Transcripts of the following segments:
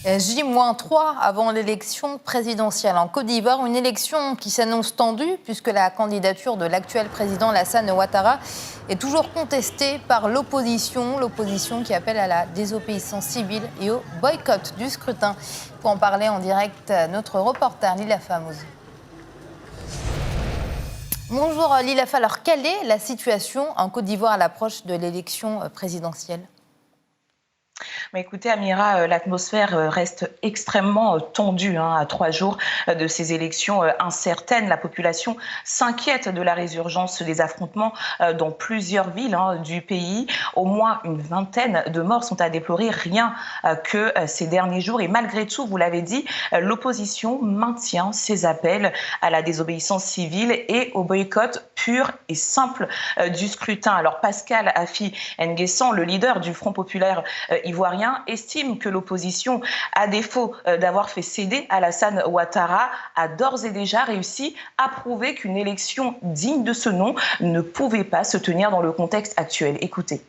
J-3 avant l'élection présidentielle en Côte d'Ivoire, une élection qui s'annonce tendue puisque la candidature de l'actuel président Alassane Ouattara est toujours contestée par l'opposition qui appelle à la désobéissance civile et au boycott du scrutin. Pour en parler en direct, notre reporter Lila Famouzi. Bonjour Lila Fa, alors quelle est la situation en Côte d'Ivoire à l'approche de l'élection présidentielle ? Écoutez Amira, l'atmosphère reste extrêmement tendue à 3 jours de ces élections incertaines. La population s'inquiète de la résurgence des affrontements dans plusieurs villes du pays. Au moins une vingtaine de morts sont à déplorer rien que ces derniers jours. Et malgré tout, vous l'avez dit, l'opposition maintient ses appels à la désobéissance civile et au boycott pur et simple du scrutin. Alors Pascal Affi N'Guessan, le leader du Front populaire ivoirien, estime que l'opposition, à défaut d'avoir fait céder Alassane Ouattara, a d'ores et déjà réussi à prouver qu'une élection digne de ce nom ne pouvait pas se tenir dans le contexte actuel. Écoutez.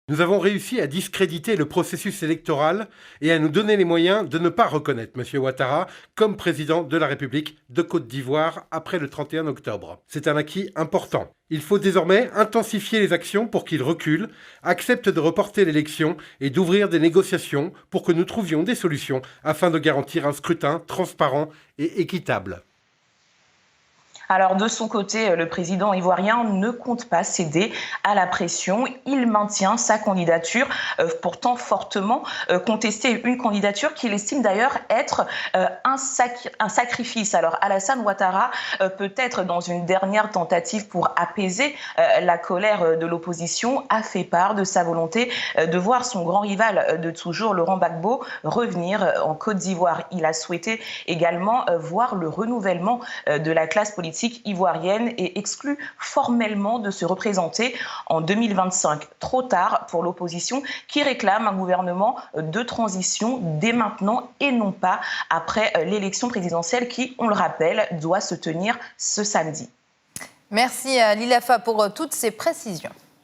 Nous avons réussi à discréditer le processus électoral et à nous donner les moyens de ne pas reconnaître M. Ouattara comme président de la République de Côte d'Ivoire après le 31 octobre. C'est un acquis important. Il faut désormais intensifier les actions pour qu'il recule, accepte de reporter l'élection et d'ouvrir des négociations pour que nous trouvions des solutions afin de garantir un scrutin transparent et équitable. Alors de son côté, le président ivoirien ne compte pas céder à la pression. Il maintient sa candidature, pourtant fortement contestée. Une candidature qu'il estime d'ailleurs être un sacrifice. Alors Alassane Ouattara, peut-être dans une dernière tentative pour apaiser la colère de l'opposition, a fait part de sa volonté de voir son grand rival de toujours, Laurent Gbagbo, revenir en Côte d'Ivoire. Il a souhaité également voir le renouvellement de la classe politique ivoirienne et exclut formellement de se représenter en 2025. Trop tard pour l'opposition qui réclame un gouvernement de transition dès maintenant et non pas après l'élection présidentielle qui, on le rappelle, doit se tenir ce samedi. Merci Lila Fa pour toutes ces précisions.